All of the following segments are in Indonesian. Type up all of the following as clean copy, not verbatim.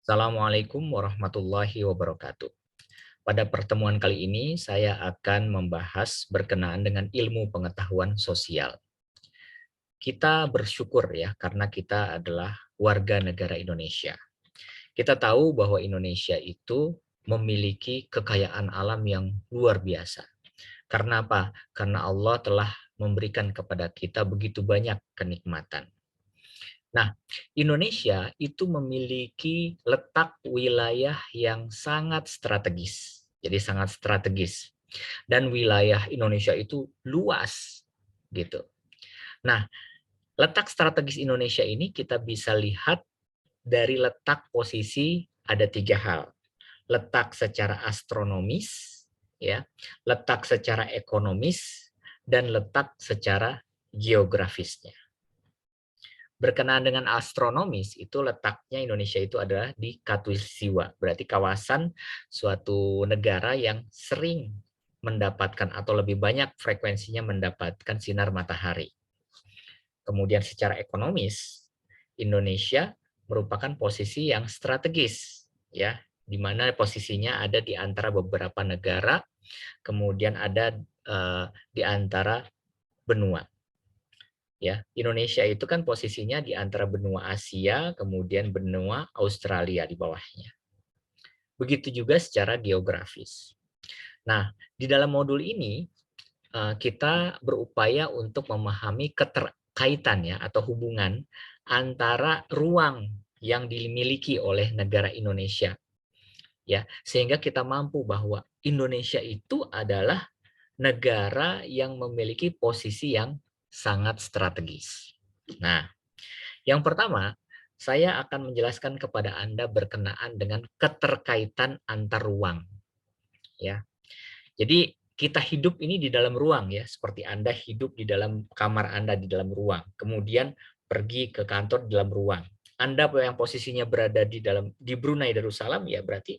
Assalamualaikum warahmatullahi wabarakatuh. Pada pertemuan kali ini, saya akan membahas berkenaan dengan ilmu pengetahuan sosial. Kita bersyukur ya, karena kita adalah warga negara Indonesia. Kita tahu bahwa Indonesia itu memiliki kekayaan alam yang luar biasa. Karena apa? Karena Allah telah memberikan kepada kita begitu banyak kenikmatan. Nah, Indonesia itu memiliki letak wilayah yang sangat strategis. Jadi sangat strategis. Dan wilayah Indonesia itu luas gitu. Nah, letak strategis Indonesia ini kita bisa lihat dari letak posisi ada tiga hal. Letak secara astronomis, ya, letak secara ekonomis, dan letak secara geografisnya. Berkenaan dengan astronomis, itu letaknya Indonesia itu adalah di Khatulistiwa, berarti kawasan suatu negara yang sering mendapatkan atau lebih banyak frekuensinya mendapatkan sinar matahari. Kemudian secara ekonomis, Indonesia merupakan posisi yang strategis, ya, di mana posisinya ada di antara beberapa negara, kemudian ada di antara benua. Ya, Indonesia itu kan posisinya di antara benua Asia, kemudian benua Australia di bawahnya. Begitu juga secara geografis. Nah, di dalam modul ini kita berupaya untuk memahami keterkaitannya atau hubungan antara ruang yang dimiliki oleh negara Indonesia, ya, sehingga kita mampu bahwa Indonesia itu adalah negara yang memiliki posisi yang sangat strategis. Nah, yang pertama, saya akan menjelaskan kepada Anda berkenaan dengan keterkaitan antar ruang, ya. Jadi kita hidup ini di dalam ruang ya, seperti Anda hidup di dalam kamar Anda di dalam ruang, kemudian pergi ke kantor di dalam ruang. Anda yang posisinya berada di Brunei Darussalam ya berarti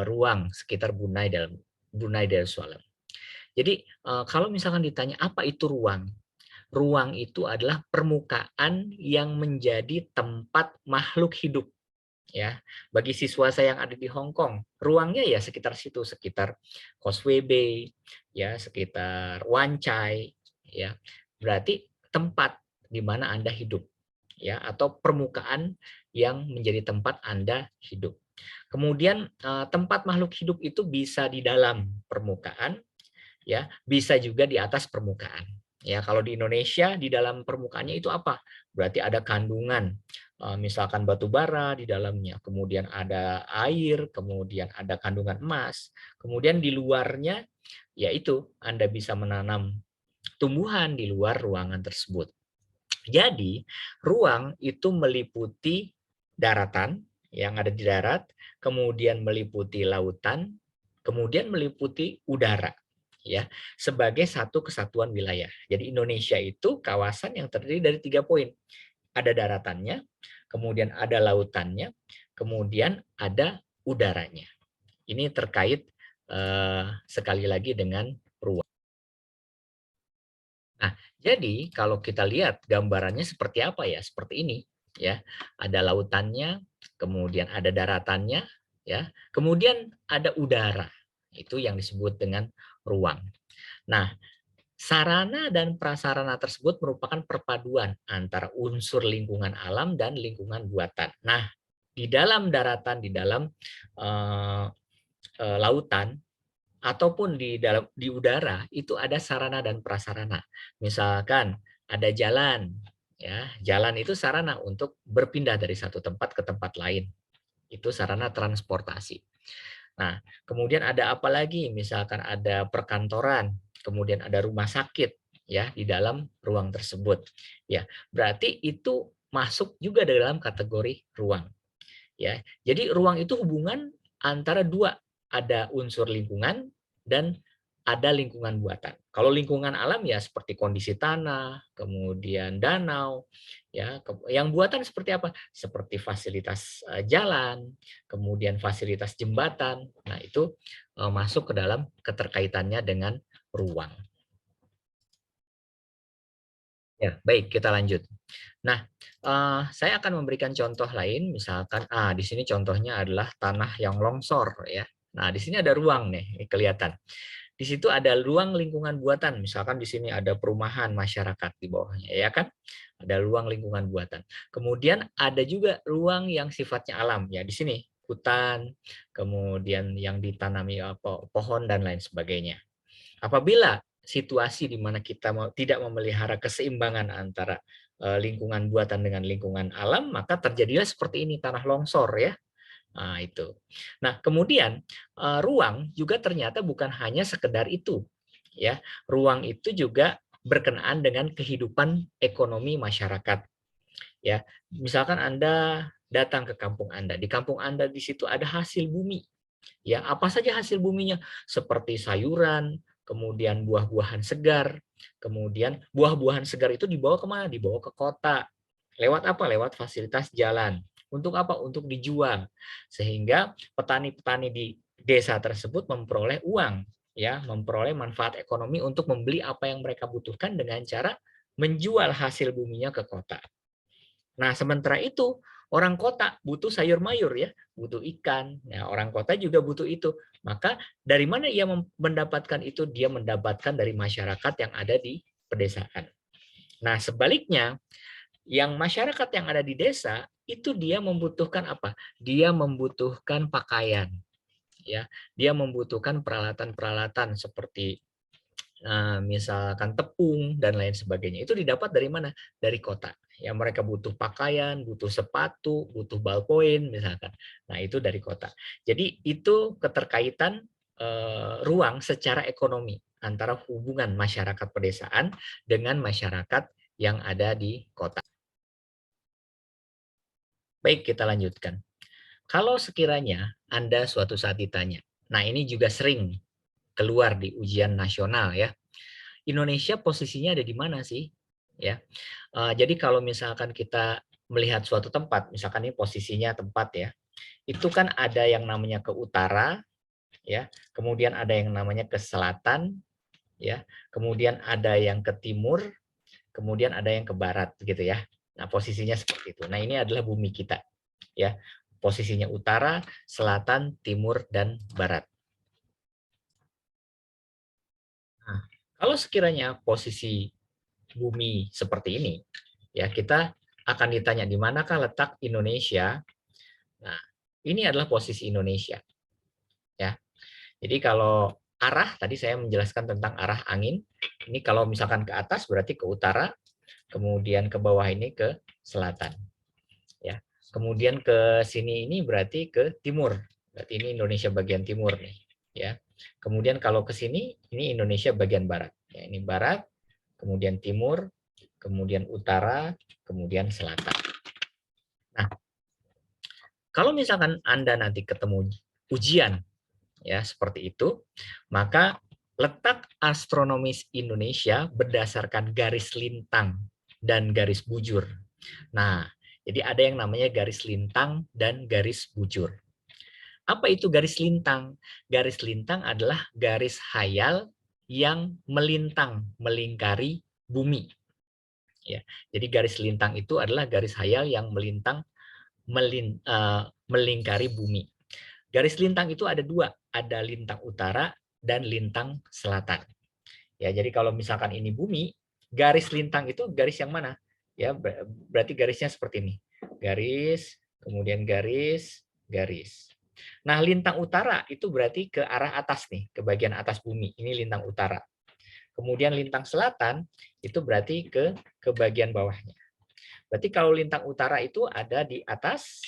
ruang sekitar Brunei Darussalam. Jadi kalau misalkan ditanya apa itu ruang? Ruang itu adalah permukaan yang menjadi tempat makhluk hidup ya. Bagi siswa saya yang ada di Hong Kong, ruangnya ya sekitar situ, sekitar Causeway Bay, ya, sekitar Wan Chai, ya. Berarti tempat di mana Anda hidup, ya, atau permukaan yang menjadi tempat Anda hidup. Kemudian tempat makhluk hidup itu bisa di dalam permukaan, ya, bisa juga di atas permukaan. Ya, kalau di Indonesia di dalam permukaannya itu apa? Berarti ada kandungan, misalkan batu bara di dalamnya, kemudian ada air, kemudian ada kandungan emas, kemudian di luarnya yaitu Anda bisa menanam tumbuhan di luar ruangan tersebut. Jadi, ruang itu meliputi daratan yang ada di darat, kemudian meliputi lautan, kemudian meliputi udara ya, sebagai satu kesatuan wilayah. Jadi Indonesia itu kawasan yang terdiri dari 3 poin. Ada daratannya, kemudian ada lautannya, kemudian ada udaranya. Ini terkait sekali lagi dengan ruang. Nah, jadi kalau kita lihat gambarannya seperti apa ya? Seperti ini ya. Ada lautannya, kemudian ada daratannya ya, kemudian ada udara. Itu yang disebut dengan ruang. Nah, sarana dan prasarana tersebut merupakan perpaduan antara unsur lingkungan alam dan lingkungan buatan. Nah, di dalam daratan, di dalam eh, lautan ataupun di udara itu ada sarana dan prasarana. Misalkan ada jalan, ya, jalan itu sarana untuk berpindah dari satu tempat ke tempat lain. Itu sarana transportasi. Nah, kemudian ada apa lagi? Misalkan ada perkantoran, kemudian ada rumah sakit ya di dalam ruang tersebut. Ya, berarti itu masuk juga dalam kategori ruang. Ya, jadi ruang itu hubungan antara dua, ada unsur lingkungan dan ada lingkungan buatan. Kalau lingkungan alam ya seperti kondisi tanah, kemudian danau, ya. Yang buatan seperti apa? Seperti fasilitas jalan, kemudian fasilitas jembatan. Nah, itu masuk ke dalam keterkaitannya dengan ruang. Ya, baik, kita lanjut. Nah, saya akan memberikan contoh lain, misalkan, di sini contohnya adalah tanah yang longsor ya. Nah, di sini ada ruang nih, ini kelihatan. Di situ ada ruang lingkungan buatan, misalkan di sini ada perumahan masyarakat di bawahnya, ya kan? Ada ruang lingkungan buatan. Kemudian ada juga ruang yang sifatnya alam, ya di sini hutan, kemudian yang ditanami pohon dan lain sebagainya. Apabila situasi di mana kita tidak memelihara keseimbangan antara lingkungan buatan dengan lingkungan alam, maka terjadilah seperti ini, tanah longsor ya. Nah, itu. Nah, kemudian ruang juga ternyata bukan hanya sekedar itu, ya. Ruang itu juga berkenaan dengan kehidupan ekonomi masyarakat, ya. Misalkan Anda datang ke kampung Anda, di kampung Anda di situ ada hasil bumi, ya. Apa saja hasil buminya? Seperti sayuran, kemudian buah-buahan segar, kemudian buah-buahan segar itu dibawa kemana? Dibawa ke kota. Lewat apa? Lewat fasilitas jalan. Untuk apa? Untuk dijual. Sehingga petani-petani di desa tersebut memperoleh uang, ya, memperoleh manfaat ekonomi untuk membeli apa yang mereka butuhkan dengan cara menjual hasil buminya ke kota. Nah, sementara itu orang kota butuh sayur mayur ya, butuh ikan. Nah, orang kota juga butuh itu. Maka dari mana ia mendapatkan itu? Dia mendapatkan dari masyarakat yang ada di pedesaan. Nah, sebaliknya yang masyarakat yang ada di desa itu dia membutuhkan apa? Dia membutuhkan pakaian, ya. Dia membutuhkan peralatan-peralatan seperti misalkan tepung dan lain sebagainya. Itu didapat dari mana? Dari kota. Ya, mereka butuh pakaian, butuh sepatu, butuh ballpoint misalkan. Nah, itu dari kota. Jadi itu keterkaitan ruang secara ekonomi antara hubungan masyarakat pedesaan dengan masyarakat yang ada di kota. Baik, kita lanjutkan. Kalau sekiranya Anda suatu saat ditanya, nah ini juga sering keluar di ujian nasional ya, Indonesia posisinya ada di mana sih? Ya, jadi kalau misalkan kita melihat suatu tempat, misalkan ini posisinya tempat ya, itu kan ada yang namanya ke utara, ya, kemudian ada yang namanya ke selatan, ya, kemudian ada yang ke timur, kemudian ada yang ke barat, gitu ya. Nah, posisinya seperti itu. Nah, ini adalah bumi kita, ya, posisinya utara, selatan, timur, dan barat. Nah, kalau sekiranya posisi bumi seperti ini, ya kita akan ditanya di manakah letak Indonesia. Nah, ini adalah posisi Indonesia, ya. Jadi kalau arah tadi saya menjelaskan tentang arah angin. Ini kalau misalkan ke atas berarti ke utara, kemudian ke bawah ini ke selatan, ya. Kemudian ke sini ini berarti ke timur. Berarti ini Indonesia bagian timur nih, ya. Kemudian kalau ke sini ini Indonesia bagian barat. Ya, ini barat, kemudian timur, kemudian utara, kemudian selatan. Nah, kalau misalkan Anda nanti ketemu ujian ya seperti itu, maka letak astronomis Indonesia berdasarkan garis lintang dan garis bujur. Nah, jadi ada yang namanya garis lintang dan garis bujur. Apa itu garis lintang? Garis lintang adalah garis hayal yang melintang, melingkari bumi. Ya, jadi garis lintang itu adalah garis hayal yang melingkari bumi. Garis lintang itu ada dua, ada lintang utara dan lintang selatan. Ya, jadi kalau misalkan ini bumi, garis lintang itu garis yang mana? Ya, berarti garisnya seperti ini. Garis, kemudian garis, garis. Nah, lintang utara itu berarti ke arah atas nih, ke bagian atas bumi. Ini lintang utara. Kemudian lintang selatan itu berarti ke bagian bawahnya. Berarti kalau lintang utara itu ada di atas,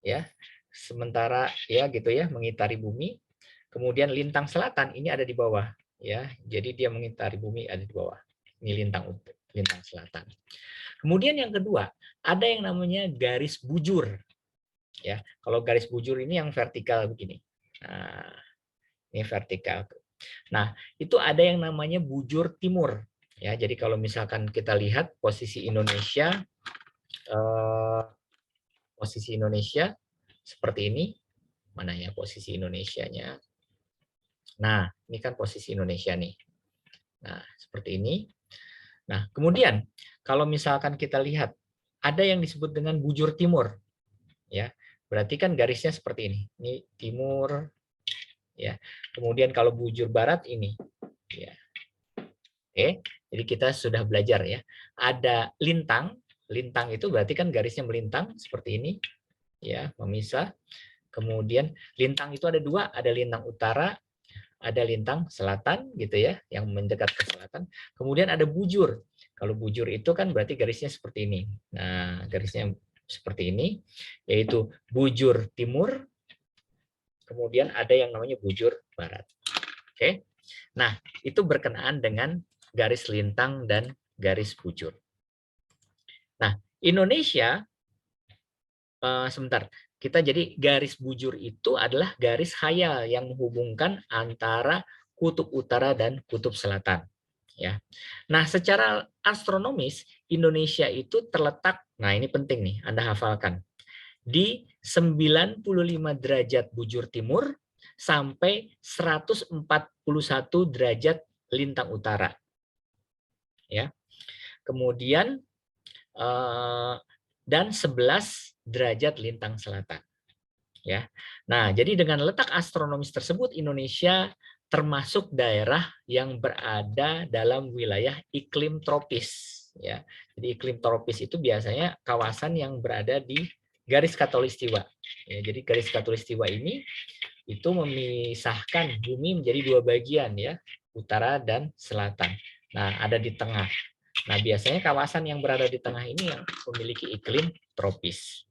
ya, sementara ya gitu ya mengitari bumi. Kemudian lintang selatan ini ada di bawah, ya. Jadi dia mengitari bumi ada di bawah. Ini lintang selatan. Kemudian yang kedua, ada yang namanya garis bujur, ya. Kalau garis bujur ini yang vertikal begini. Nah, ini vertikal. Nah, itu ada yang namanya bujur timur. Ya, jadi kalau misalkan kita lihat eh, posisi Indonesia seperti ini, mana ya posisi Indonesianya? Nah, ini kan posisi Indonesia nih. Nah, seperti ini. Nah, kemudian kalau misalkan kita lihat ada yang disebut dengan bujur timur, ya. Berarti kan garisnya seperti ini. Ini timur, ya. Kemudian kalau bujur barat ini, ya. Oke, jadi kita sudah belajar ya. Ada lintang, lintang itu berarti kan garisnya melintang seperti ini, ya, memisah. Kemudian lintang itu ada dua, ada lintang utara, ada lintang selatan gitu ya, yang mendekat ke selatan. Kemudian ada bujur. Kalau bujur itu kan berarti garisnya seperti ini. Nah, garisnya seperti ini, yaitu bujur timur, kemudian ada yang namanya bujur barat. Oke. Nah, itu berkenaan dengan garis lintang dan garis bujur. Nah, Indonesia sebentar. Kita jadi garis bujur itu adalah garis khayal yang menghubungkan antara kutub utara dan kutub selatan. Ya. Nah, secara astronomis Indonesia itu terletak, nah ini penting nih, Anda hafalkan, di 95 derajat bujur timur sampai 141 derajat lintang utara. Ya. Kemudian dan 11 derajat lintang selatan. Ya. Nah, jadi dengan letak astronomis tersebut Indonesia termasuk daerah yang berada dalam wilayah iklim tropis ya. Jadi iklim tropis itu biasanya kawasan yang berada di garis khatulistiwa. Ya, jadi garis khatulistiwa ini itu memisahkan bumi menjadi dua bagian ya, utara dan selatan. Nah, ada di tengah. Nah, biasanya kawasan yang berada di tengah ini yang memiliki iklim tropis.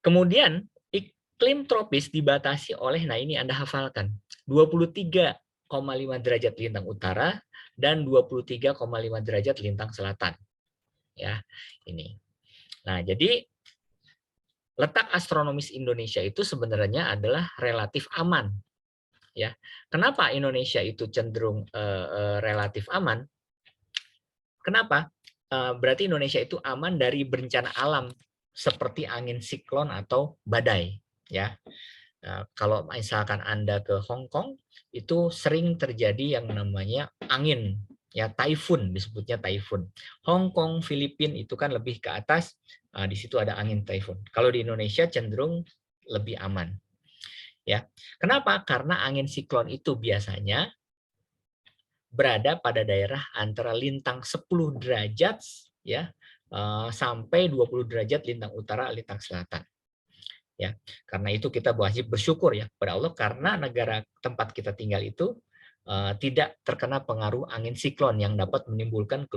Kemudian iklim tropis dibatasi oleh, nah ini Anda hafalkan, 23,5 derajat lintang utara dan 23,5 derajat lintang selatan. Ya, ini. Nah, jadi letak astronomis Indonesia itu sebenarnya adalah relatif aman. Ya, kenapa Indonesia itu cenderung relatif aman? Kenapa? Berarti Indonesia itu aman dari bencana alam seperti angin siklon atau badai. Ya, kalau misalkan Anda ke Hong Kong, itu sering terjadi yang namanya angin, ya typhoon, disebutnya typhoon. Hong Kong, Filipina itu kan lebih ke atas, di situ ada angin typhoon. Kalau di Indonesia cenderung lebih aman. Ya, kenapa? Karena angin siklon itu biasanya berada pada daerah antara lintang 10 derajat ya sampai 20 derajat lintang utara, lintang selatan. Ya, karena itu kita wajib bersyukur ya kepada Allah karena negara tempat kita tinggal itu tidak terkena pengaruh angin siklon yang dapat menimbulkan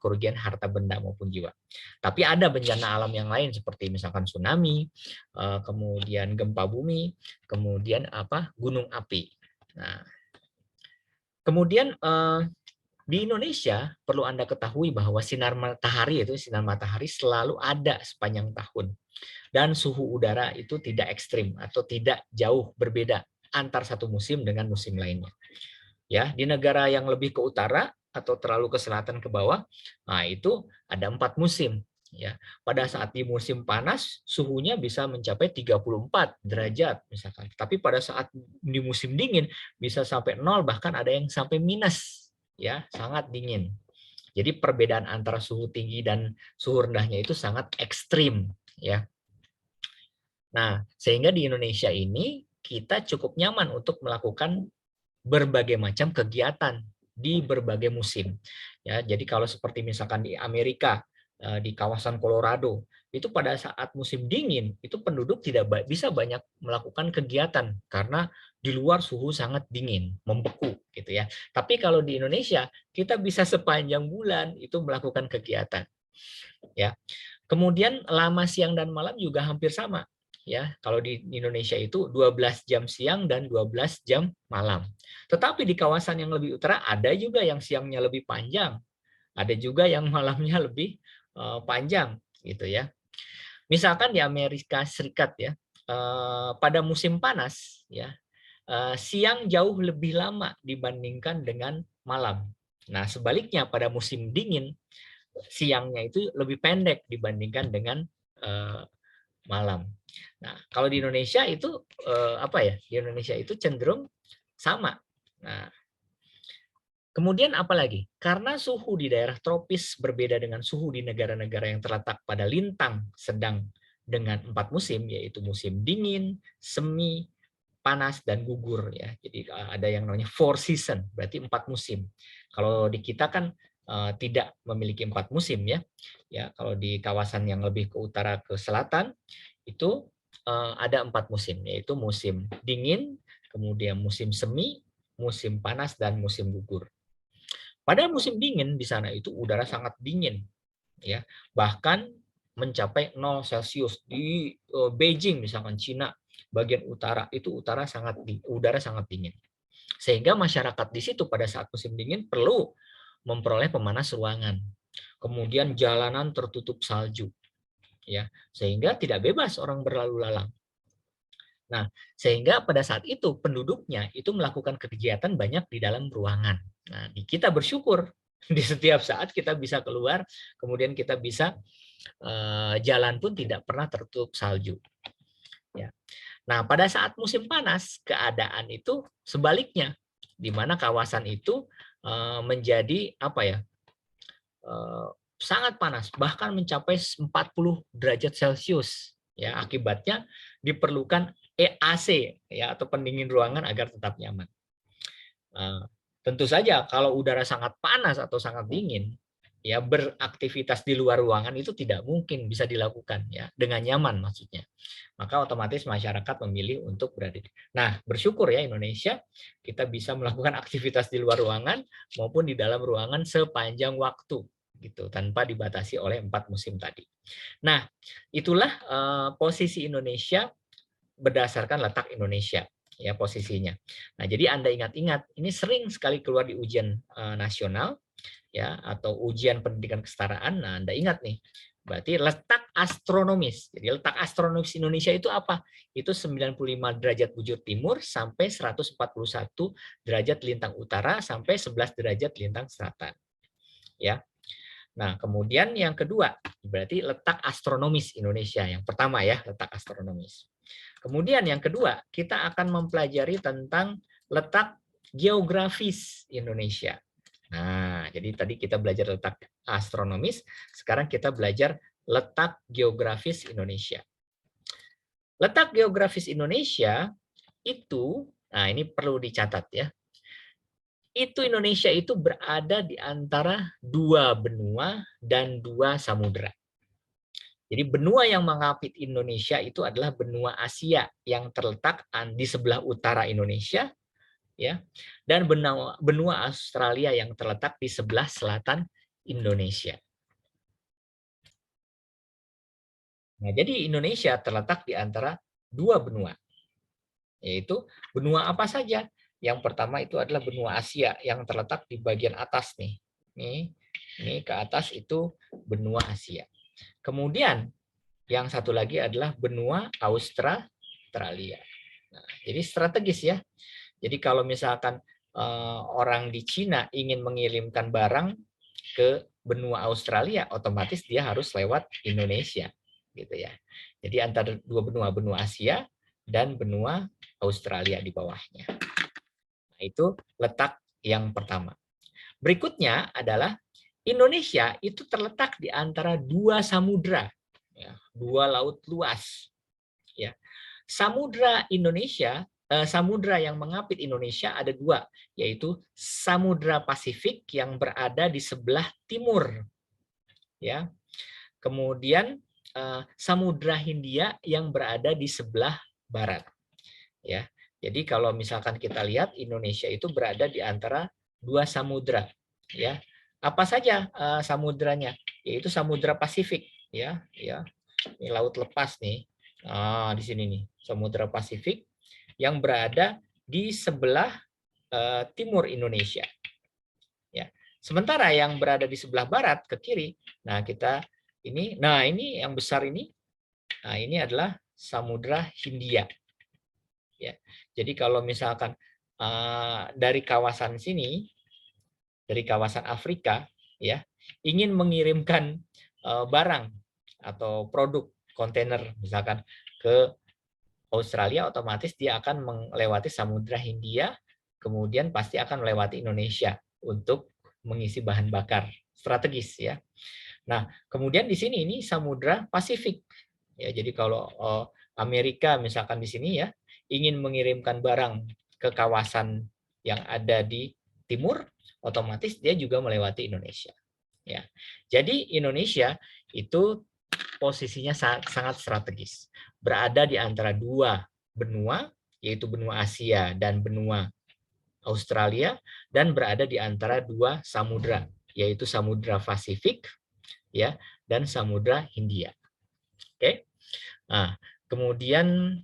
kerugian harta benda maupun jiwa. Tapi ada bencana alam yang lain seperti misalkan tsunami, kemudian gempa bumi, kemudian gunung api. Nah, kemudian di Indonesia perlu Anda ketahui bahwa sinar matahari selalu ada sepanjang tahun dan suhu udara itu tidak ekstrim atau tidak jauh berbeda antar satu musim dengan musim lainnya. Ya, di negara yang lebih ke utara atau terlalu ke selatan ke bawah, nah itu ada 4 musim. Ya, pada saat di musim panas suhunya bisa mencapai 34 derajat misalkan. Tapi pada saat di musim dingin bisa sampai 0 bahkan ada yang sampai minus. Ya, sangat dingin. Jadi perbedaan antara suhu tinggi dan suhu rendahnya itu sangat ekstrim ya. Nah, sehingga di Indonesia ini kita cukup nyaman untuk melakukan berbagai macam kegiatan di berbagai musim. Ya, jadi kalau seperti misalkan di Amerika, di kawasan Colorado, itu pada saat musim dingin, itu penduduk tidak bisa banyak melakukan kegiatan karena di luar suhu sangat dingin, membeku gitu ya. Tapi kalau di Indonesia, kita bisa sepanjang bulan itu melakukan kegiatan. Ya. Kemudian lama siang dan malam juga hampir sama. Ya, kalau di Indonesia itu 12 jam siang dan 12 jam malam. Tetapi di kawasan yang lebih utara ada juga yang siangnya lebih panjang, ada juga yang malamnya lebih panjang gitu ya. Misalkan di Amerika Serikat ya, pada musim panas ya, siang jauh lebih lama dibandingkan dengan malam. Nah, sebaliknya pada musim dingin siangnya itu lebih pendek dibandingkan dengan malam. Nah, kalau di Indonesia itu apa ya? Di Indonesia itu cenderung sama. Nah, Kemudian apalagi? Karena suhu di daerah tropis berbeda dengan suhu di negara-negara yang terletak pada lintang sedang dengan 4 musim, yaitu musim dingin, semi, panas, dan gugur ya. Jadi ada yang namanya 4 season, berarti 4 musim. Kalau di kita kan tidak memiliki 4 musim ya. Ya, kalau di kawasan yang lebih ke utara ke selatan itu ada 4 musim, yaitu musim dingin, kemudian musim semi, musim panas, dan musim gugur. Pada musim dingin di sana itu udara sangat dingin, ya, bahkan mencapai 0 Celcius di Beijing misalkan Cina bagian utara itu udara sangat dingin. Sehingga masyarakat di situ pada saat musim dingin perlu memperoleh pemanas ruangan. Kemudian jalanan tertutup salju, ya, sehingga tidak bebas orang berlalu lalang. Nah, sehingga pada saat itu penduduknya itu melakukan kegiatan banyak di dalam ruangan. Nah, kita bersyukur di setiap saat kita bisa keluar, kemudian kita bisa jalan pun tidak pernah tertutup salju. Ya. Nah, pada saat musim panas keadaan itu sebaliknya, di mana kawasan itu menjadi apa ya? Sangat panas, bahkan mencapai 40 derajat Celcius. Ya, akibatnya diperlukan AC ya atau pendingin ruangan agar tetap nyaman. Tentu saja kalau udara sangat panas atau sangat dingin, ya beraktivitas di luar ruangan itu tidak mungkin bisa dilakukan ya dengan nyaman maksudnya. Maka otomatis masyarakat memilih untuk berada di. Nah, bersyukur ya Indonesia kita bisa melakukan aktivitas di luar ruangan maupun di dalam ruangan sepanjang waktu gitu tanpa dibatasi oleh 4 musim tadi. Nah, itulah posisi Indonesia berdasarkan letak Indonesia ya posisinya. Nah, jadi Anda ingat-ingat ini sering sekali keluar di ujian nasional ya atau ujian pendidikan kesetaraan. Nah, Anda ingat nih. Berarti letak astronomis. Jadi letak astronomis Indonesia itu apa? Itu 95 derajat bujur timur sampai 141 derajat lintang utara sampai 11 derajat lintang selatan. Ya. Nah, kemudian yang kedua, berarti letak astronomis Indonesia. Yang pertama ya, letak astronomis. Kemudian yang kedua, kita akan mempelajari tentang letak geografis Indonesia. Nah, jadi tadi kita belajar letak astronomis, sekarang kita belajar letak geografis Indonesia. Letak geografis Indonesia itu, nah ini perlu dicatat ya, itu Indonesia itu berada di antara 2 benua dan 2 samudera. Jadi benua yang mengapit Indonesia itu adalah benua Asia yang terletak di sebelah utara Indonesia, ya, dan benua Australia yang terletak di sebelah selatan Indonesia. Nah, jadi Indonesia terletak di antara 2 benua, yaitu benua apa saja? Yang pertama itu adalah benua Asia yang terletak di bagian atas nih. Ini ke atas itu benua Asia. Kemudian yang satu lagi adalah benua Australia. Nah, jadi strategis ya. Jadi kalau misalkan orang di Cina ingin mengirimkan barang ke benua Australia, otomatis dia harus lewat Indonesia, gitu ya. Jadi antara 2 benua, benua Asia dan benua Australia di bawahnya. Nah, itu letak yang pertama. Berikutnya adalah Indonesia itu terletak di antara 2 samudra, ya, 2 laut luas. Ya. Samudra Indonesia, samudra yang mengapit Indonesia ada 2, yaitu Samudra Pasifik yang berada di sebelah timur, ya. Kemudian Samudra Hindia yang berada di sebelah barat, ya. Jadi kalau misalkan kita lihat Indonesia itu berada di antara 2 samudra, ya. Apa saja samudranya? Yaitu Samudra Pasifik, ya. Ini laut lepas nih. Di sini nih, Samudra Pasifik yang berada di sebelah timur Indonesia. Ya. Sementara yang berada di sebelah barat ke kiri, nah ini yang besar ini, nah ini adalah Samudra Hindia. Ya. Jadi kalau misalkan dari kawasan sini, dari kawasan Afrika, ya, ingin mengirimkan barang atau produk kontainer misalkan ke Australia, otomatis dia akan melewati Samudra Hindia, kemudian pasti akan melewati Indonesia. untuk mengisi bahan bakar strategis ya. Nah, kemudian di sini ini Samudra Pasifik. Ya, jadi kalau Amerika misalkan di sini ya ingin mengirimkan barang ke kawasan yang ada di timur, otomatis dia juga melewati Indonesia. Ya. Jadi Indonesia itu posisinya sangat strategis. Berada di antara dua benua, yaitu benua Asia dan benua Australia, dan berada di antara dua samudra, yaitu Samudra Pasifik ya dan Samudra Hindia. Oke. Nah, kemudian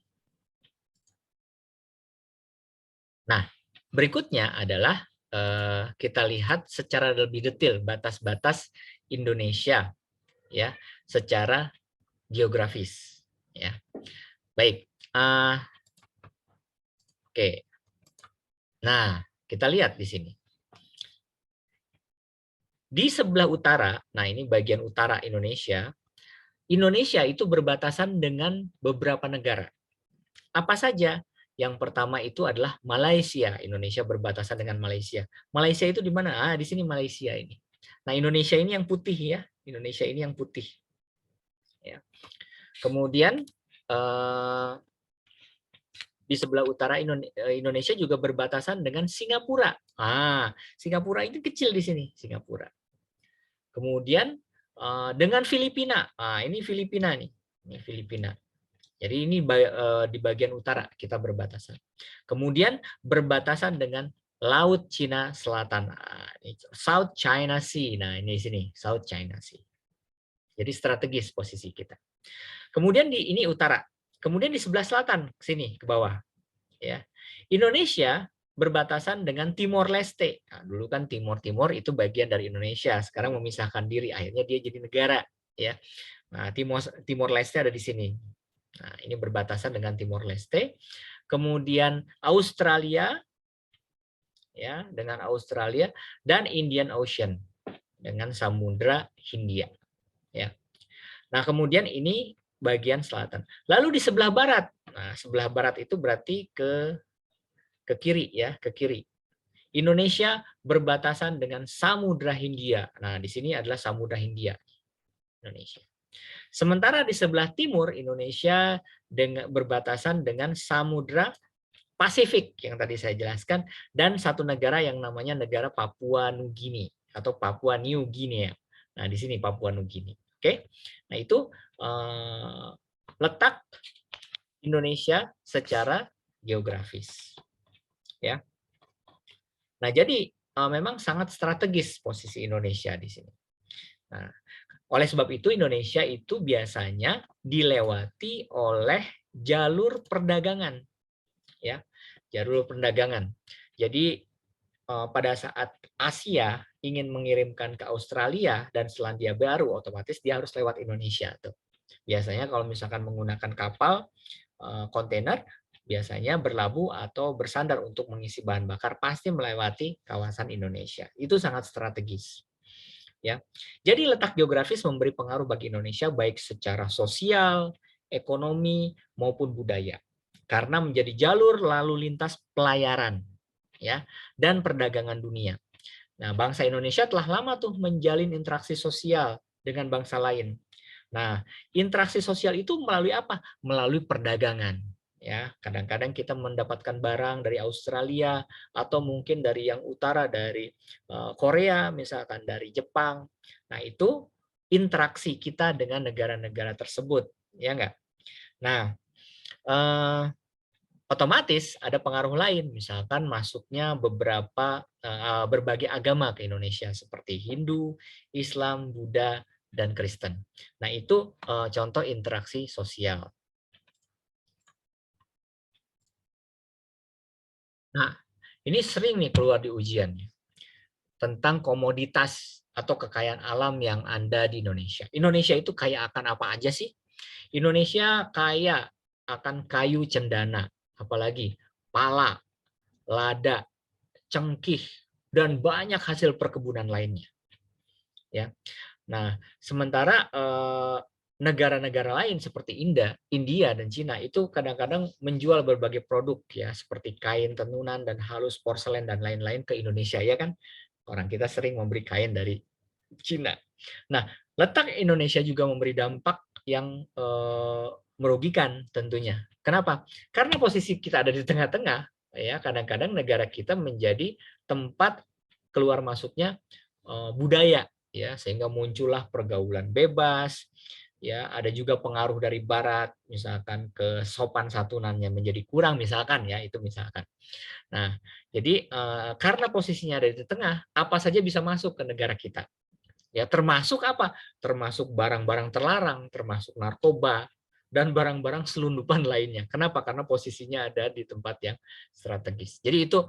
berikutnya adalah kita lihat secara lebih detail batas-batas Indonesia ya secara geografis ya. Baik. Oke. Nah, kita lihat di sini. Di sebelah utara, nah ini bagian utara Indonesia, Indonesia itu berbatasan dengan beberapa negara. Apa saja? Yang pertama itu adalah Malaysia. Indonesia berbatasan dengan Malaysia. Malaysia itu di mana? Ah, di sini Malaysia ini. Nah, Indonesia ini yang putih ya. Indonesia ini yang putih. Ya. Kemudian di sebelah utara Indonesia juga berbatasan dengan Singapura. Ah, Singapura itu kecil di sini, Singapura. Kemudian dengan Filipina. Ah, ini Filipina nih. Ini Filipina. Jadi ini di bagian utara kita berbatasan. Kemudian berbatasan dengan Laut Cina Selatan. Nah, South China Sea. Nah, ini di sini, South China Sea. Jadi strategis posisi kita. Kemudian ini utara. Kemudian di sebelah selatan sini ke bawah. Ya. Indonesia berbatasan dengan Timor Leste. Nah, dulu kan Timor itu bagian dari Indonesia, sekarang memisahkan diri, akhirnya dia jadi negara ya. Nah, Timor Leste ada di sini. Nah, ini berbatasan dengan Timor Leste. Kemudian Australia ya, dengan Australia dan Indian Ocean dengan Samudra Hindia ya. Nah, kemudian ini bagian selatan. Lalu di sebelah barat. Nah, sebelah barat itu berarti ke kiri ya, ke kiri. Indonesia berbatasan dengan Samudra Hindia. Nah, di sini adalah Samudra Hindia Indonesia. Sementara di sebelah timur Indonesia berbatasan dengan Samudra Pasifik yang tadi saya jelaskan dan satu negara yang namanya negara Papua Nugini atau Papua New Guinea. Nah, di sini Papua Nugini. Oke. Nah, itu letak Indonesia secara geografis. Ya. Nah, jadi memang sangat strategis posisi Indonesia di sini. Nah, oleh sebab itu Indonesia itu biasanya dilewati oleh jalur perdagangan. Ya, jalur perdagangan. Jadi pada saat Asia ingin mengirimkan ke Australia dan Selandia Baru, otomatis dia harus lewat Indonesia tuh. Biasanya kalau misalkan menggunakan kapal kontainer, biasanya berlabuh atau bersandar untuk mengisi bahan bakar pasti melewati kawasan Indonesia. Itu sangat strategis. Ya. Jadi letak geografis memberi pengaruh bagi Indonesia baik secara sosial, ekonomi maupun budaya. Karena menjadi jalur lalu lintas pelayaran ya dan perdagangan dunia. Nah, bangsa Indonesia telah lama tuh menjalin interaksi sosial dengan bangsa lain. Nah, interaksi sosial itu melalui apa? Melalui perdagangan. Ya, kadang-kadang kita mendapatkan barang dari Australia atau mungkin dari yang utara dari Korea, misalkan dari Jepang. Nah, itu interaksi kita dengan negara-negara tersebut, ya enggak? Nah, otomatis ada pengaruh lain, misalkan masuknya berbagai agama ke Indonesia seperti Hindu, Islam, Buddha, dan Kristen. Nah, itu contoh interaksi sosial. Nah, ini sering nih keluar di ujian tentang komoditas atau kekayaan alam yang ada di Indonesia. Indonesia itu kaya akan apa aja sih? Indonesia kaya akan kayu cendana, apalagi pala, lada, cengkih, dan banyak hasil perkebunan lainnya. Ya. Nah, sementara negara-negara lain seperti India dan Cina itu kadang-kadang menjual berbagai produk ya seperti kain tenunan dan halus porselen dan lain-lain ke Indonesia ya kan. Orang kita sering memberi kain dari Cina. Nah, letak Indonesia juga memberi dampak yang merugikan tentunya. Kenapa? Karena posisi kita ada di tengah-tengah, ya kadang-kadang negara kita menjadi tempat keluar masuknya budaya, ya sehingga muncullah pergaulan bebas, ya ada juga pengaruh dari Barat, misalkan ke sopan santunannya menjadi kurang, misalkan ya itu misalkan. Nah, jadi karena posisinya ada di tengah, apa saja bisa masuk ke negara kita. Ya, termasuk apa? Termasuk barang-barang terlarang, termasuk narkoba dan barang-barang selundupan lainnya. Kenapa? Karena posisinya ada di tempat yang strategis. Jadi itu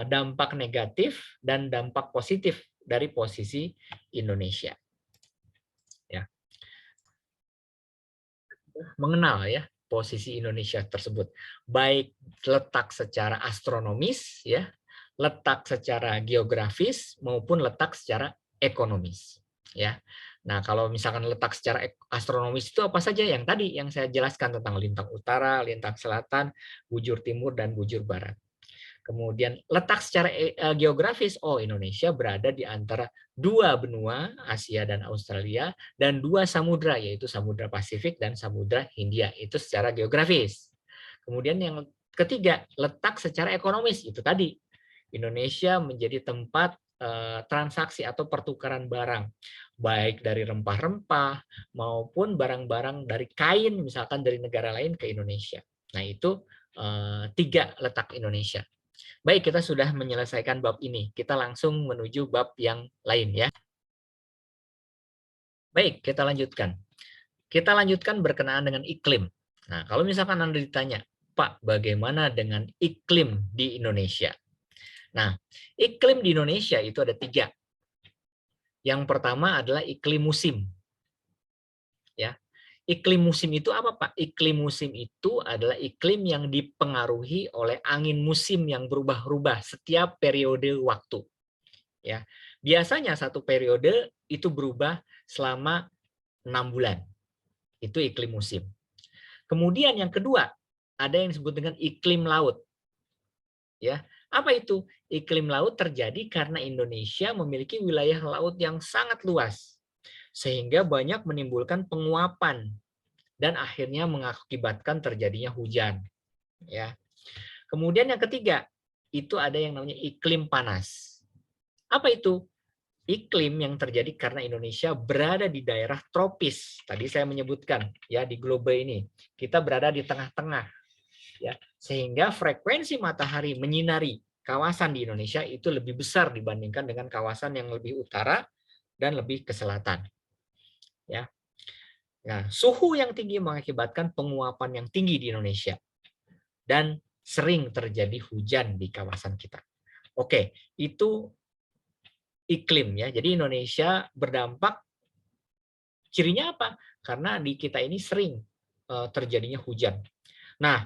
dampak negatif dan dampak positif dari posisi Indonesia. Ya, mengenal ya posisi Indonesia tersebut, baik letak secara astronomis, ya, letak secara geografis maupun letak secara ekonomis. Ya, nah kalau misalkan letak secara astronomis itu apa saja yang tadi yang saya jelaskan tentang lintang utara, lintang selatan, bujur timur dan bujur barat. Kemudian letak secara geografis, oh Indonesia berada di antara dua benua, Asia dan Australia, dan dua samudra, yaitu Samudra Pasifik dan Samudra Hindia, itu secara geografis. Kemudian yang ketiga, letak secara ekonomis, itu tadi. Indonesia menjadi tempat transaksi atau pertukaran barang, baik dari rempah-rempah maupun barang-barang dari kain, misalkan dari negara lain ke Indonesia. Nah itu tiga letak Indonesia. Baik, kita sudah menyelesaikan bab ini. Kita langsung menuju bab yang lain ya. Baik, kita lanjutkan. Kita lanjutkan berkenaan dengan iklim. Nah, kalau misalkan Anda ditanya, Pak, bagaimana dengan iklim di Indonesia? Nah, iklim di Indonesia itu ada tiga. Yang pertama adalah iklim musim. Ya, iklim musim itu apa, Pak? Iklim musim itu adalah iklim yang dipengaruhi oleh angin musim yang berubah-ubah setiap periode waktu. Ya, biasanya satu periode itu berubah selama 6 bulan. Itu iklim musim. Kemudian yang kedua, ada yang disebut dengan iklim laut. Ya, apa itu? Iklim laut terjadi karena Indonesia memiliki wilayah laut yang sangat luas, sehingga banyak menimbulkan penguapan dan akhirnya mengakibatkan terjadinya hujan. Ya. Kemudian yang ketiga, itu ada yang namanya iklim panas. Apa itu? Iklim yang terjadi karena Indonesia berada di daerah tropis. Tadi saya menyebutkan ya di globe ini kita berada di tengah-tengah ya, sehingga frekuensi matahari menyinari kawasan di Indonesia itu lebih besar dibandingkan dengan kawasan yang lebih utara dan lebih ke selatan. Ya. Nah, suhu yang tinggi mengakibatkan penguapan yang tinggi di Indonesia dan sering terjadi hujan di kawasan kita. Oke, itu iklim ya. Jadi Indonesia berdampak, cirinya apa? Karena di kita ini sering terjadinya hujan. Nah,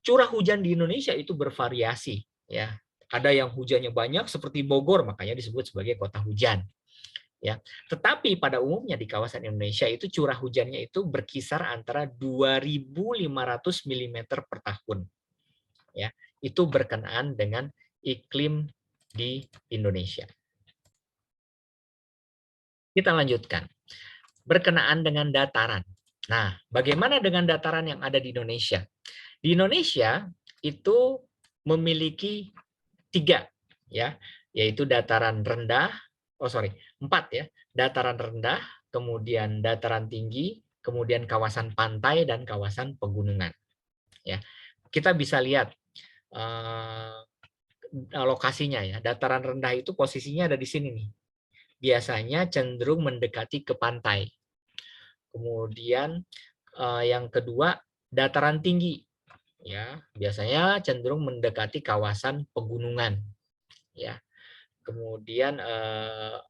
curah hujan di Indonesia itu bervariasi ya. Ada yang hujannya banyak seperti Bogor, makanya disebut sebagai kota hujan. Ya. Tetapi pada umumnya di kawasan Indonesia itu curah hujannya itu berkisar antara 2.500 mm per tahun. Ya, itu berkenaan dengan iklim di Indonesia. Kita lanjutkan. Berkenaan dengan dataran. Nah, bagaimana dengan dataran yang ada di Indonesia? Di Indonesia itu memiliki tiga, ya, yaitu dataran rendah, empat ya, dataran rendah, kemudian dataran tinggi, kemudian kawasan pantai dan kawasan pegunungan. Ya, kita bisa lihat lokasinya ya. Dataran rendah itu posisinya ada di sini nih. Biasanya cenderung mendekati ke pantai. Kemudian yang kedua dataran tinggi, ya biasanya cenderung mendekati kawasan pegunungan, ya. Kemudian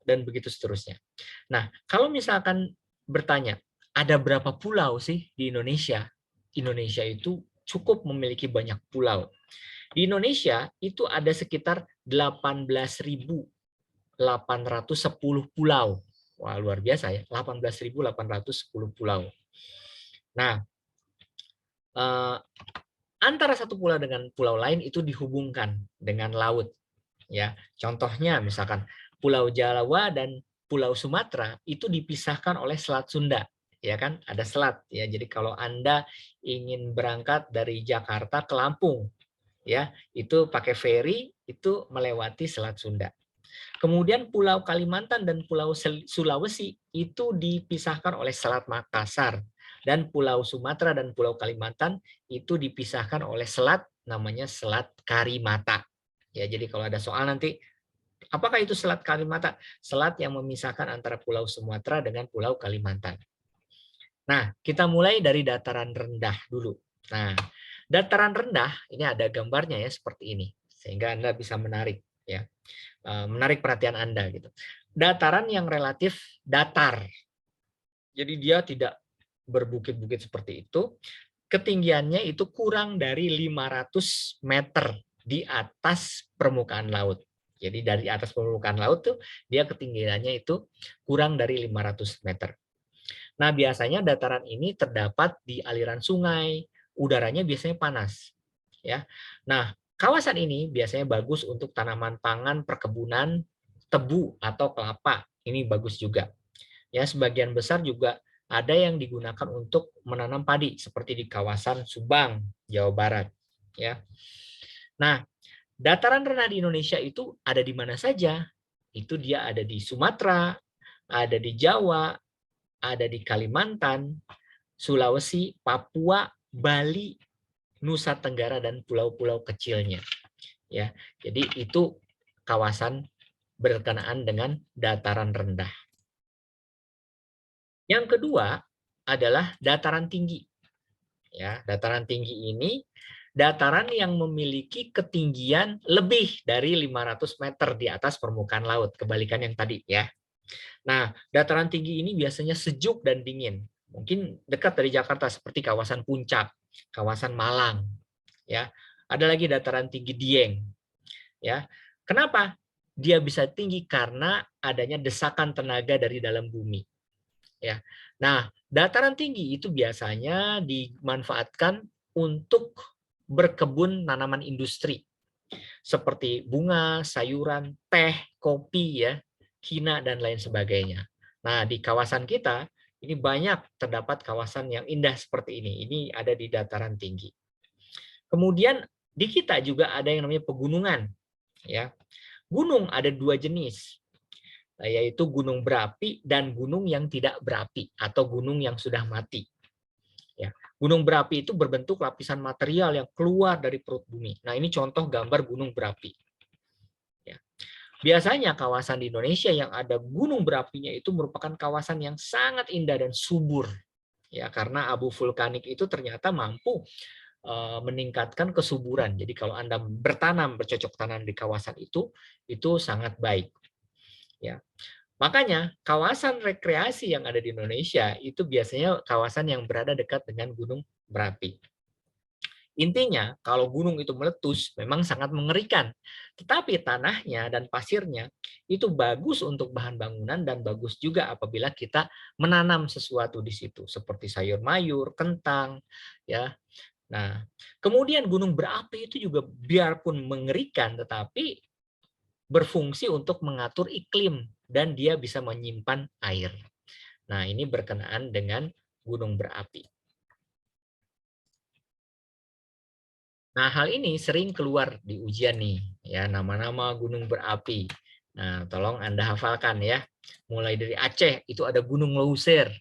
dan begitu seterusnya. Nah, kalau misalkan bertanya, ada berapa pulau sih di Indonesia? Indonesia itu cukup memiliki banyak pulau. Di Indonesia itu ada sekitar 18.810 pulau. Wah, luar biasa ya, 18.810 pulau. Nah, antara satu pulau dengan pulau lain itu dihubungkan dengan laut. Ya, contohnya misalkan Pulau Jawa dan Pulau Sumatera itu dipisahkan oleh Selat Sunda, ya kan? Ada selat ya. Jadi kalau Anda ingin berangkat dari Jakarta ke Lampung, ya, itu pakai feri itu melewati Selat Sunda. Kemudian Pulau Kalimantan dan Pulau Sulawesi itu dipisahkan oleh Selat Makassar, dan Pulau Sumatera dan Pulau Kalimantan itu dipisahkan oleh selat namanya Selat Karimata. Ya, jadi kalau ada soal nanti, apakah itu Selat Karimata? Selat yang memisahkan antara Pulau Sumatera dengan Pulau Kalimantan. Nah, kita mulai dari dataran rendah dulu. Nah, dataran rendah ini ada gambarnya ya seperti ini, sehingga Anda bisa menarik ya, menarik perhatian Anda gitu. Dataran yang relatif datar, jadi dia tidak berbukit-bukit seperti itu. Ketinggiannya itu kurang dari 500 meter di atas permukaan laut. Jadi dari atas permukaan laut tuh dia ketinggiannya itu kurang dari 500 meter. Nah, biasanya dataran ini terdapat di aliran sungai, udaranya biasanya panas. Ya. Nah, kawasan ini biasanya bagus untuk tanaman pangan, perkebunan, tebu atau kelapa. Ini bagus juga. Ya, sebagian besar juga ada yang digunakan untuk menanam padi seperti di kawasan Subang, Jawa Barat. Ya. Nah, dataran rendah di Indonesia itu ada di mana saja? Itu dia ada di Sumatera, ada di Jawa, ada di Kalimantan, Sulawesi, Papua, Bali, Nusa Tenggara, dan pulau-pulau kecilnya. Ya, jadi itu kawasan berkenaan dengan dataran rendah. Yang kedua adalah dataran tinggi. Ya, dataran tinggi ini dataran yang memiliki ketinggian lebih dari 500 meter di atas permukaan laut, kebalikan yang tadi ya. Nah, dataran tinggi ini biasanya sejuk dan dingin. Mungkin dekat dari Jakarta seperti kawasan Puncak, kawasan Malang, ya. Ada lagi dataran tinggi Dieng, ya. Kenapa? Dia bisa tinggi karena adanya desakan tenaga dari dalam bumi, ya. Nah, dataran tinggi itu biasanya dimanfaatkan untuk berkebun tanaman industri seperti bunga, sayuran, teh, kopi ya, hina dan lain sebagainya. Nah, di kawasan kita ini banyak terdapat kawasan yang indah seperti ini. Ini ada di dataran tinggi. Kemudian di kita juga ada yang namanya pegunungan ya. Gunung ada dua jenis, yaitu gunung berapi dan gunung yang tidak berapi atau gunung yang sudah mati. Ya. Gunung berapi itu berbentuk lapisan material yang keluar dari perut bumi. Nah, ini contoh gambar gunung berapi. Ya. Biasanya kawasan di Indonesia yang ada gunung berapinya itu merupakan kawasan yang sangat indah dan subur. Ya, karena abu vulkanik itu ternyata mampu meningkatkan kesuburan. Jadi kalau Anda bertanam, bercocok tanam di kawasan itu sangat baik. Ya. Makanya kawasan rekreasi yang ada di Indonesia itu biasanya kawasan yang berada dekat dengan gunung berapi. Intinya, kalau gunung itu meletus memang sangat mengerikan. Tetapi tanahnya dan pasirnya itu bagus untuk bahan bangunan dan bagus juga apabila kita menanam sesuatu di situ seperti sayur mayur, kentang, ya. Nah, kemudian gunung berapi itu juga biarpun mengerikan tetapi berfungsi untuk mengatur iklim dan dia bisa menyimpan air. Nah, ini berkenaan dengan gunung berapi. Nah, hal ini sering keluar di ujian nih, ya, nama-nama gunung berapi. Nah, tolong Anda hafalkan ya. Mulai dari Aceh itu ada Gunung Leuser.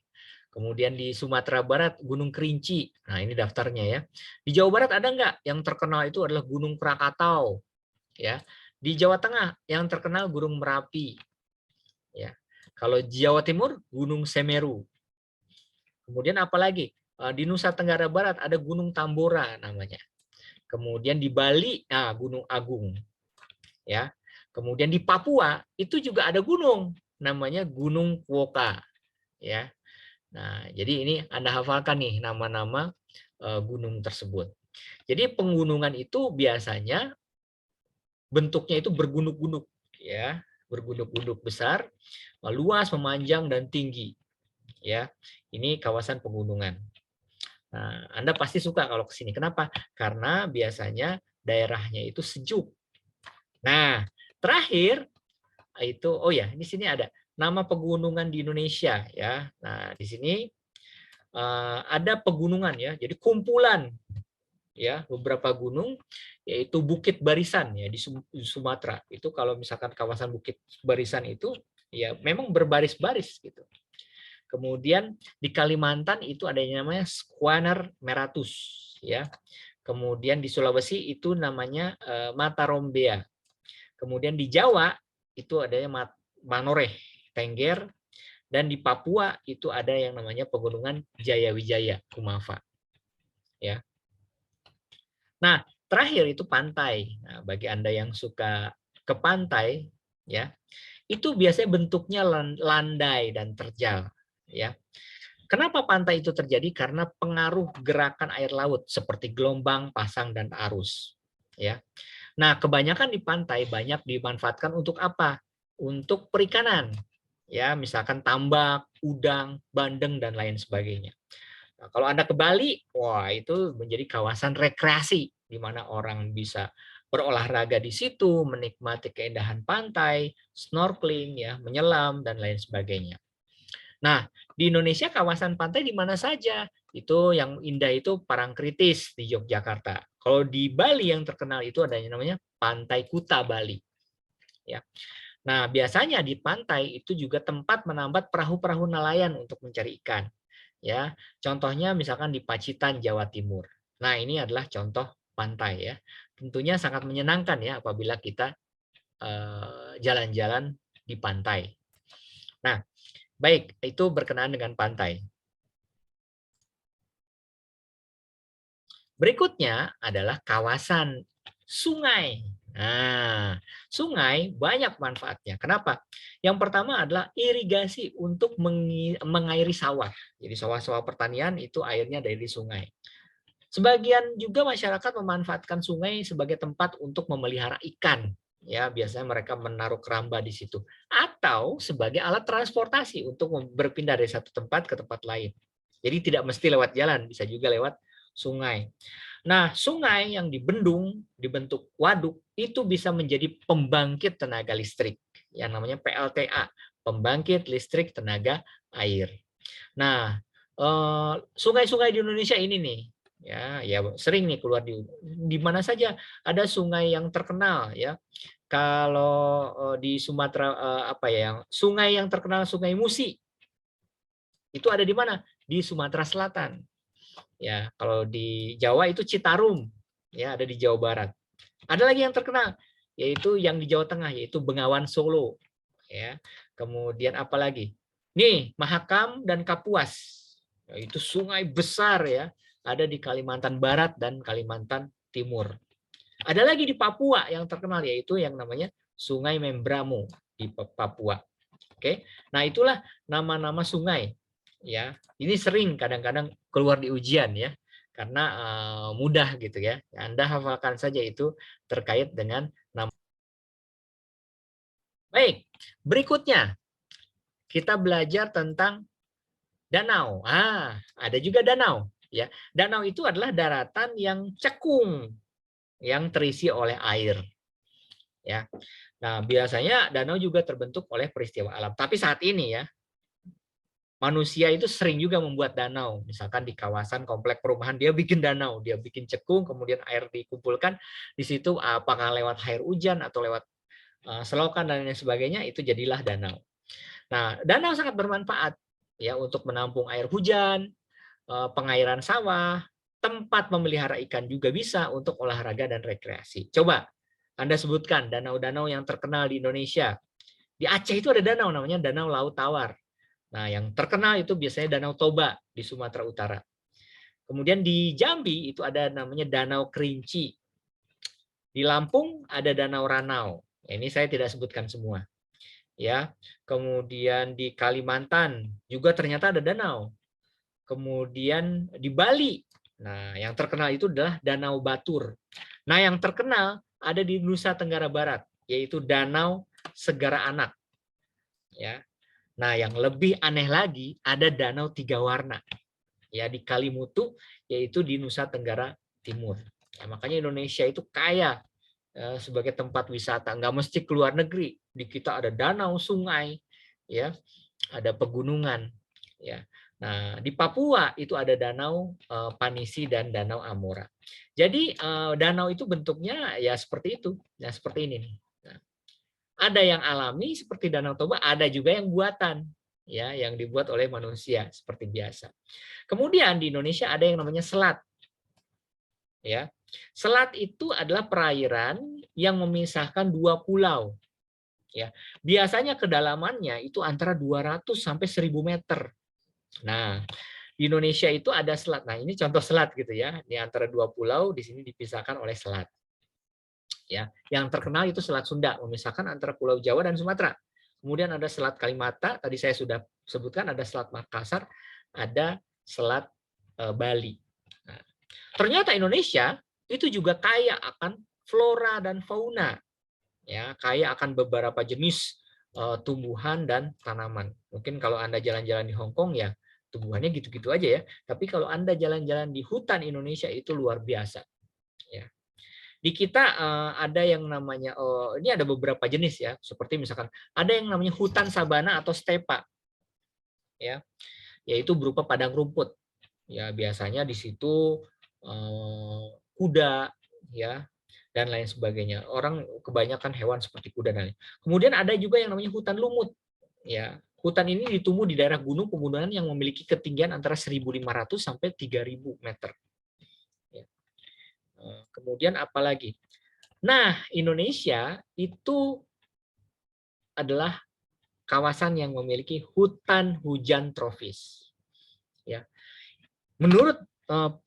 Kemudian di Sumatera Barat Gunung Kerinci. Nah, ini daftarnya ya. Di Jawa Barat ada nggak yang terkenal itu adalah Gunung Krakatau, ya. Di Jawa Tengah yang terkenal Gunung Merapi, ya. Kalau Jawa Timur Gunung Semeru. Kemudian apalagi di Nusa Tenggara Barat ada Gunung Tambora namanya. Kemudian di Bali, Gunung Agung, ya. Kemudian di Papua itu juga ada gunung, namanya Gunung Kwoka, ya. Nah, jadi ini Anda hafalkan nih nama-nama gunung tersebut. Jadi penggunungan itu biasanya bentuknya itu bergunung-gunung, ya, bergunung-gunung besar, luas, memanjang dan tinggi, ya. Ini kawasan pegunungan. Nah, Anda pasti suka kalau ke sini. Kenapa? Karena biasanya daerahnya itu sejuk. Nah, terakhir itu, oh ya, di sini ada nama pegunungan di Indonesia ya. Nah, di sini ada pegunungan ya. Jadi kumpulan ya beberapa gunung, yaitu Bukit Barisan ya di Sumatera. Itu kalau misalkan kawasan Bukit Barisan itu ya memang berbaris-baris gitu. Kemudian di Kalimantan itu ada yang namanya Squaner Meratus ya. Kemudian di Sulawesi itu namanya Matarombea. Kemudian di Jawa itu adanya Manoreh, Tengger, dan di Papua itu ada yang namanya Pegunungan Jayawijaya, Kumafa. Ya. Nah, terakhir itu pantai. Nah, bagi Anda yang suka ke pantai, ya, itu biasanya bentuknya landai dan terjal. Ya. Kenapa pantai itu terjadi? Karena pengaruh gerakan air laut seperti gelombang, pasang, dan arus. Ya. Nah, kebanyakan di pantai banyak dimanfaatkan untuk apa? Untuk perikanan. Ya, misalkan tambak, udang, bandeng, dan lain sebagainya. Nah, kalau Anda ke Bali, wah itu menjadi kawasan rekreasi di mana orang bisa berolahraga di situ, menikmati keindahan pantai, snorkeling, ya, menyelam dan lain sebagainya. Nah, di Indonesia kawasan pantai di mana saja? Itu yang indah itu Parangkritis di Yogyakarta. Kalau di Bali yang terkenal itu ada yang namanya Pantai Kuta Bali. Ya. Nah, biasanya di pantai itu juga tempat menambat perahu-perahu nelayan untuk mencari ikan. Ya, contohnya misalkan di Pacitan, Jawa Timur. Nah, ini adalah contoh pantai ya. Tentunya sangat menyenangkan ya apabila kita jalan-jalan di pantai. Nah, baik, itu berkenaan dengan pantai. Berikutnya adalah kawasan sungai. Nah, sungai banyak manfaatnya. Kenapa? Yang pertama adalah irigasi untuk mengairi sawah. Jadi sawah-sawah pertanian itu airnya dari sungai. Sebagian juga masyarakat memanfaatkan sungai sebagai tempat untuk memelihara ikan. Ya, biasanya mereka menaruh keramba di situ atau sebagai alat transportasi untuk berpindah dari satu tempat ke tempat lain. Jadi tidak mesti lewat jalan, bisa juga lewat sungai. Nah, sungai yang dibendung, dibentuk waduk, itu bisa menjadi pembangkit tenaga listrik yang namanya PLTA, pembangkit listrik tenaga air. Nah, sungai-sungai di Indonesia ini nih, ya sering nih keluar di mana saja ada sungai yang terkenal ya. Kalau di Sumatera apa ya, yang sungai yang terkenal Sungai Musi itu ada di mana? Di Sumatera Selatan. Ya, kalau di Jawa itu Citarum, ya ada di Jawa Barat. Ada lagi yang terkenal, yaitu yang di Jawa Tengah, yaitu Bengawan Solo. Ya, kemudian apa lagi? Nih, Mahakam dan Kapuas, itu sungai besar ya, ada di Kalimantan Barat dan Kalimantan Timur. Ada lagi di Papua yang terkenal, yaitu yang namanya Sungai Membramo di Papua. Oke, nah itulah nama-nama sungai. Ya, ini sering kadang-kadang keluar di ujian ya, karena mudah gitu ya. Anda hafalkan saja itu terkait dengan nama. Baik, berikutnya kita belajar tentang danau. Ada juga danau. Ya, danau itu adalah daratan yang cekung, yang terisi oleh air. Ya, nah biasanya danau juga terbentuk oleh peristiwa alam. Tapi saat ini ya, manusia itu sering juga membuat danau. Misalkan di kawasan komplek perumahan dia bikin danau, dia bikin cekung, kemudian air dikumpulkan di situ, apakah lewat air hujan atau lewat selokan dan lain sebagainya, itu jadilah danau. Nah, danau sangat bermanfaat ya untuk menampung air hujan, pengairan sawah, tempat memelihara ikan juga bisa untuk olahraga dan rekreasi. Coba Anda sebutkan danau-danau yang terkenal di Indonesia. Di Aceh itu ada danau namanya Danau Laut Tawar. Nah, yang terkenal itu biasanya Danau Toba di Sumatera Utara. Kemudian di Jambi itu ada namanya Danau Kerinci. Di Lampung ada Danau Ranau. Ini saya tidak sebutkan semua. Ya. Kemudian di Kalimantan juga ternyata ada danau. Kemudian di Bali, nah yang terkenal itu adalah Danau Batur. Nah yang terkenal ada di Nusa Tenggara Barat, yaitu Danau Segara Anak. Ya. Nah yang lebih aneh lagi ada Danau Tiga Warna, ya di Kalimutu, yaitu di Nusa Tenggara Timur. Ya, makanya Indonesia itu kaya sebagai tempat wisata. Nggak mesti keluar negeri. Di kita ada danau, sungai, ya, ada pegunungan, ya. Nah, di Papua itu ada danau Panisi dan danau Amora. Jadi danau itu bentuknya ya seperti itu, ya seperti ini nih. Nah, ada yang alami seperti Danau Toba, ada juga yang buatan, ya, yang dibuat oleh manusia seperti biasa. Kemudian di Indonesia ada yang namanya selat, ya. Selat itu adalah perairan yang memisahkan dua pulau, ya. Biasanya kedalamannya itu antara 200 sampai 1000 meter. Nah, di Indonesia itu ada selat. Nah, ini contoh selat gitu ya. Di antara dua pulau di sini dipisahkan oleh selat. Ya, yang terkenal itu Selat Sunda, memisahkan antara Pulau Jawa dan Sumatera. Kemudian ada Selat Kalimata, tadi saya sudah sebutkan, ada Selat Makassar, ada Selat Bali. Nah, ternyata Indonesia itu juga kaya akan flora dan fauna, ya, kaya akan beberapa jenis tumbuhan dan tanaman. Mungkin kalau Anda jalan-jalan di Hong Kong ya tumbuhannya gitu-gitu aja ya, tapi kalau Anda jalan-jalan di hutan Indonesia itu luar biasa. Ya. Di kita ada yang namanya, ini ada beberapa jenis ya, seperti misalkan ada yang namanya hutan sabana atau stepa, ya, yaitu berupa padang rumput. Ya, biasanya di situ kuda, ya, dan lain sebagainya. Orang kebanyakan hewan seperti kuda dan lain. Kemudian ada juga yang namanya hutan lumut, ya. Hutan ini ditumbuh di daerah gunung pegunungan yang memiliki ketinggian antara 1.500 sampai 3.000 meter. Ya. Kemudian apalagi? Nah, Indonesia itu adalah kawasan yang memiliki hutan hujan tropis. Ya, menurut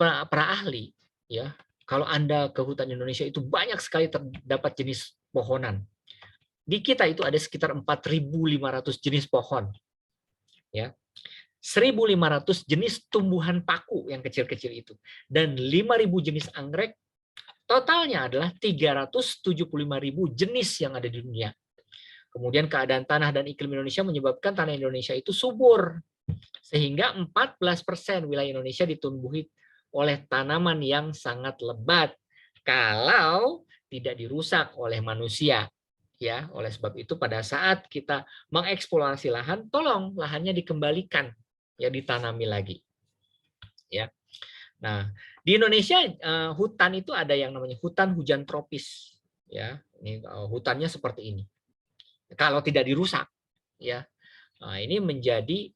para ahli, ya, kalau Anda ke hutan Indonesia itu banyak sekali terdapat jenis pohonan. Di kita itu ada sekitar 4.500 jenis pohon, ya. 1.500 jenis tumbuhan paku yang kecil-kecil itu, dan 5.000 jenis anggrek. Totalnya adalah 375.000 jenis yang ada di dunia. Kemudian keadaan tanah dan iklim Indonesia menyebabkan tanah Indonesia itu subur. Sehingga 14% wilayah Indonesia ditumbuhi oleh tanaman yang sangat lebat kalau tidak dirusak oleh manusia. Ya, oleh sebab itu pada saat kita mengeksplorasi lahan, tolong lahannya dikembalikan, ya, ditanami lagi. Ya. Nah, di Indonesia hutan itu ada yang namanya hutan hujan tropis. Ya, ini hutannya seperti ini. Kalau tidak dirusak, ya, nah, ini menjadi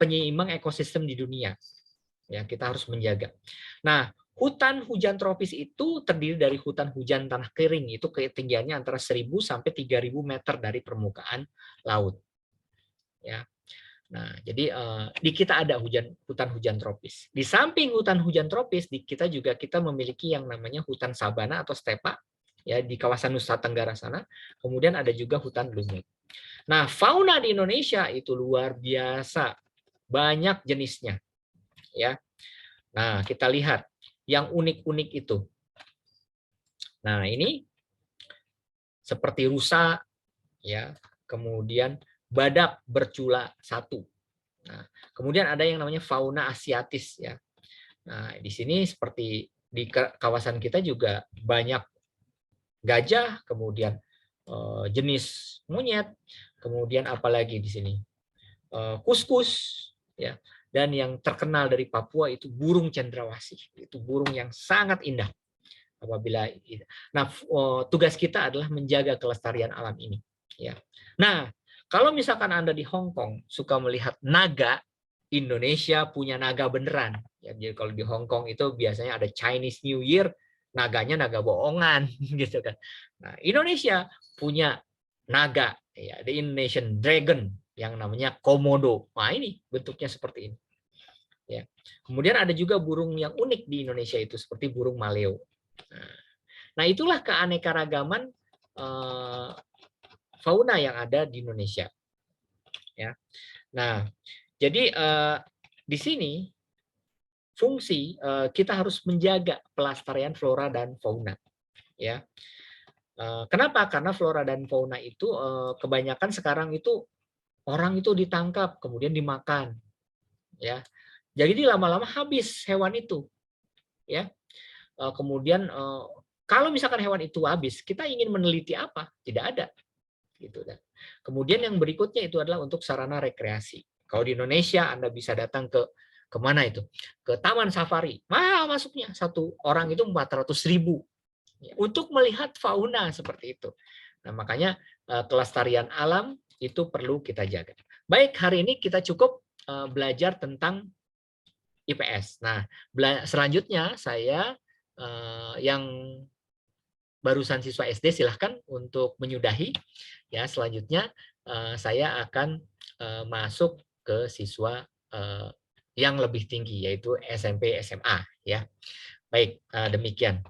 penyeimbang ekosistem di dunia. Ya, kita harus menjaga. Nah, hutan hujan tropis itu terdiri dari hutan hujan tanah kering, itu ketinggiannya antara 1.000 sampai 3.000 meter dari permukaan laut. Ya. Nah, jadi di kita ada hutan hujan tropis. Di samping hutan hujan tropis, di kita juga kita memiliki yang namanya hutan sabana atau stepa, ya, di kawasan Nusa Tenggara sana. Kemudian ada juga hutan lumut. Nah, fauna di Indonesia itu luar biasa, banyak jenisnya, ya. Nah, kita lihat yang unik-unik itu. Nah, ini seperti rusa, ya. Kemudian badak bercula satu. Nah, kemudian ada yang namanya fauna asiatis, ya. Nah, di sini seperti di kawasan kita juga banyak gajah, kemudian jenis monyet, kemudian apalagi di sini kuskus, ya. Dan yang terkenal dari Papua itu burung cendrawasih, itu burung yang sangat indah. Nah, tugas kita adalah menjaga kelestarian alam ini, ya. Nah, kalau misalkan Anda di Hong Kong suka melihat naga, Indonesia punya naga beneran. Ya, jadi kalau di Hong Kong itu biasanya ada Chinese New Year, naganya naga bohongan, gitu kan. Nah, Indonesia punya naga, ya, the Indonesian Dragon yang namanya Komodo. Nah, ini bentuknya seperti ini. Ya. Kemudian ada juga burung yang unik di Indonesia itu seperti burung maleo. Nah, itulah keanekaragaman fauna yang ada di Indonesia. Ya. Nah, jadi di sini fungsi kita harus menjaga pelestarian flora dan fauna. Ya. Kenapa? Karena flora dan fauna itu kebanyakan sekarang itu orang itu ditangkap kemudian dimakan. Ya. Jadi lama-lama habis hewan itu. Ya. Kemudian Kalau misalkan hewan itu habis, kita ingin meneliti apa? Tidak ada. Gitu. Kemudian yang berikutnya itu adalah untuk sarana rekreasi. Kalau di Indonesia Anda bisa datang ke mana itu? Ke Taman Safari. Masuknya satu orang itu 400.000 ya, untuk melihat fauna seperti itu. Nah, makanya kelestarian alam itu perlu kita jaga. Baik, hari ini kita cukup belajar tentang IPS. Nah, selanjutnya saya yang barusan siswa SD silahkan untuk menyudahi. Ya, selanjutnya saya akan masuk ke siswa yang lebih tinggi yaitu SMP SMA ya. Baik, demikian.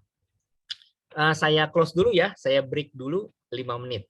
Saya close dulu ya, saya break dulu 5 menit.